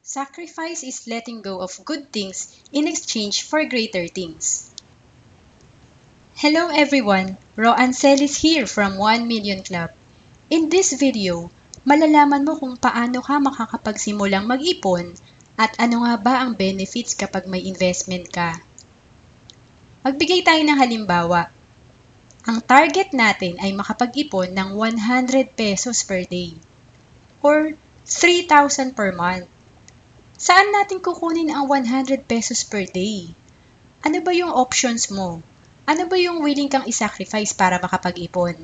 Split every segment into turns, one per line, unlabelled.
Sacrifice is letting go of good things in exchange for greater things. Hello everyone, Ro Ancelis here from 1 Million Club. In this video, malalaman mo kung paano ka makakapagsimulang mag-ipon at ano nga ba ang benefits kapag may investment ka. Magbigay tayo ng halimbawa. Ang target natin ay makapag-ipon ng 100 pesos per day or 3,000 per month. Saan natin kukunin ang 100 pesos per day? Ano ba yung options mo? Ano ba yung willing kang isacrifice para makapag-ipon?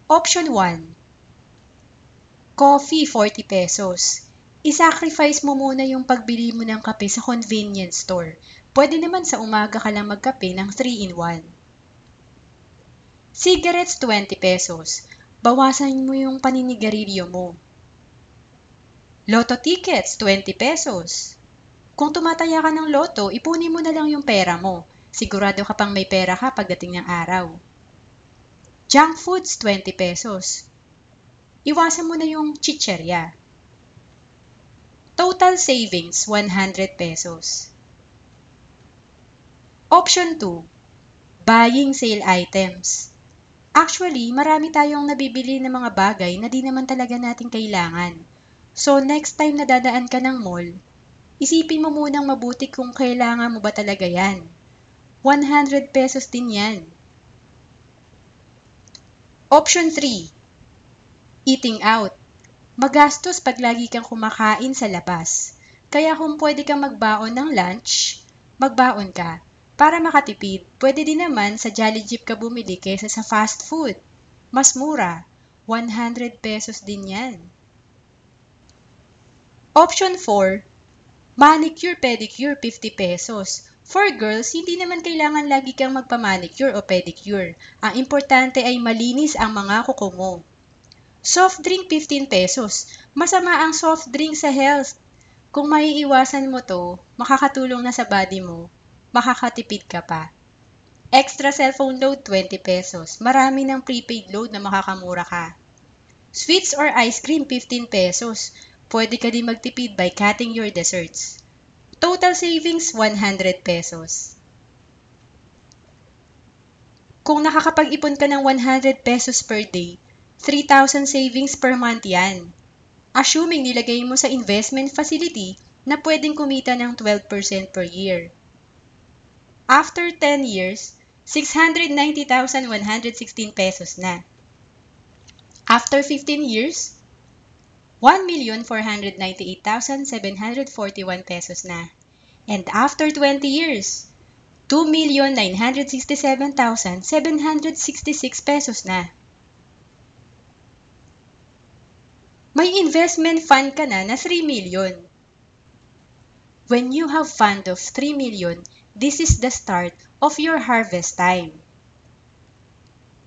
Option 1. Coffee 40 pesos. Isacrifice mo muna yung pagbili mo ng kape sa convenience store. Pwede naman sa umaga ka lang magkape ng 3-in-1. Cigarettes 20 pesos. Bawasan mo yung paninigarilyo mo. Lotto tickets 20 pesos. Kung tumataya ka ng loto, ipunin mo na lang yung pera mo. Sigurado ka pang may pera ka pagdating ng araw. Junk foods 20 pesos. Iwasan mo na yung chicherya. Total savings 100 pesos. Option 2. Buying sale items. Actually, marami tayong nabibili ng mga bagay na di naman talaga natin kailangan. So, next time na dadaan ka ng mall, isipin mo munang mabuti kung kailangan mo ba talaga yan. 100 pesos din yan. Option 3. Eating out. Magastos pag lagi kang kumakain sa labas. Kaya kung pwede kang magbaon ng lunch, magbaon ka. Para makatipid, pwede din naman sa Jolly Jeep ka bumili kaysa sa fast food. Mas mura. 100 pesos din yan. Option 4. Manicure, pedicure, 50 pesos. For girls, hindi naman kailangan lagi kang magpa-manicure o pedicure. Ang importante ay malinis ang mga kuko mo. Soft drink, 15 pesos. Masama ang soft drink sa health. Kung maiiwasan mo to, makakatulong na sa body mo. Makakatipid ka pa. Extra cellphone load, 20 pesos. Marami ng prepaid load na makakamura ka. Sweets or ice cream, 15 pesos. Pwede ka din magtipid by cutting your desserts. Total savings, 100 pesos. Kung nakakapag-ipon ka ng 100 pesos per day, 3,000 savings per month yan. Assuming nilagay mo sa investment facility na pwedeng kumita ng 12% per year. After 10 years, 690,116 pesos na. After 15 years, 1,498,741 pesos na. And after 20 years, 2,967,766 pesos na. May investment fund ka na 3 million. When you have fund of 3 million, this is the start of your harvest time.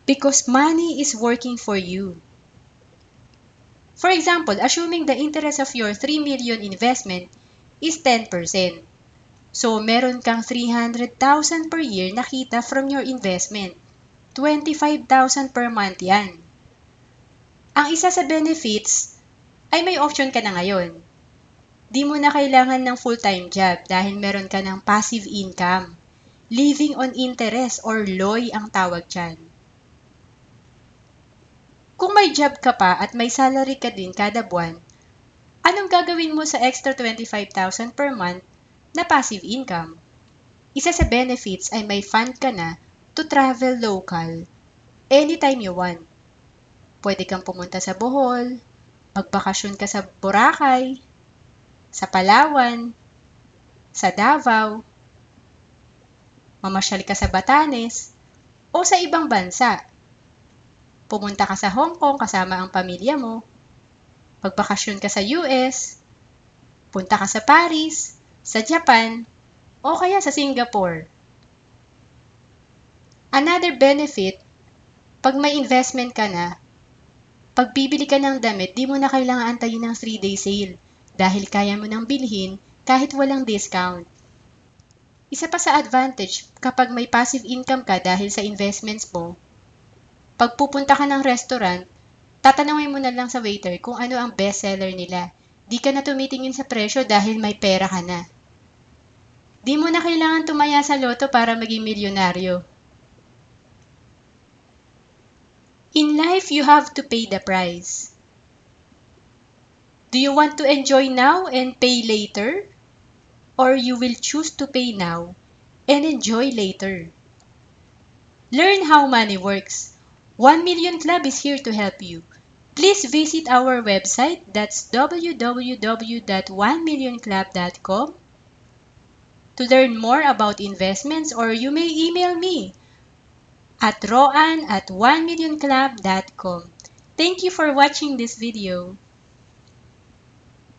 Because money is working for you. For example, assuming the interest of your 3 million investment is 10%. So, meron kang 300,000 per year na kita from your investment. 25,000 per month yan. Ang isa sa benefits ay may option ka na ngayon. Di mo na kailangan ng full-time job dahil meron ka ng passive income. Living on interest or LOI ang tawag dyan. Kung may job ka pa at may salary ka din kada buwan, anong gagawin mo sa extra 25,000 per month na passive income? Isa sa benefits ay may fund ka na to travel local anytime you want. Pwede kang pumunta sa Bohol, magbakasyon ka sa Boracay, sa Palawan, sa Davao, mamasyal ka sa Batanes, o sa ibang bansa. Pumunta ka sa Hong Kong kasama ang pamilya mo, magbakasyon ka sa US, punta ka sa Paris, sa Japan, o kaya sa Singapore. Another benefit, pag may investment ka na, pag bibili ka ng damit, di mo na kailangan antayin ng 3-day sale dahil kaya mo nang bilhin kahit walang discount. Isa pa sa advantage kapag may passive income ka dahil sa investments mo, pag pupunta ka ng restaurant, tatanungin mo na lang sa waiter kung ano ang best seller nila. Di ka na tumitingin sa presyo dahil may pera ka na. Di mo na kailangan tumaya sa loto para maging milyonaryo. In life, you have to pay the price. Do you want to enjoy now and pay later? Or you will choose to pay now and enjoy later? Learn how money works. 1 Million Club is here to help you. Please visit our website, that's www.1millionclub.com, to learn more about investments, or you may email me at roan@1millionclub.com. Thank you for watching this video.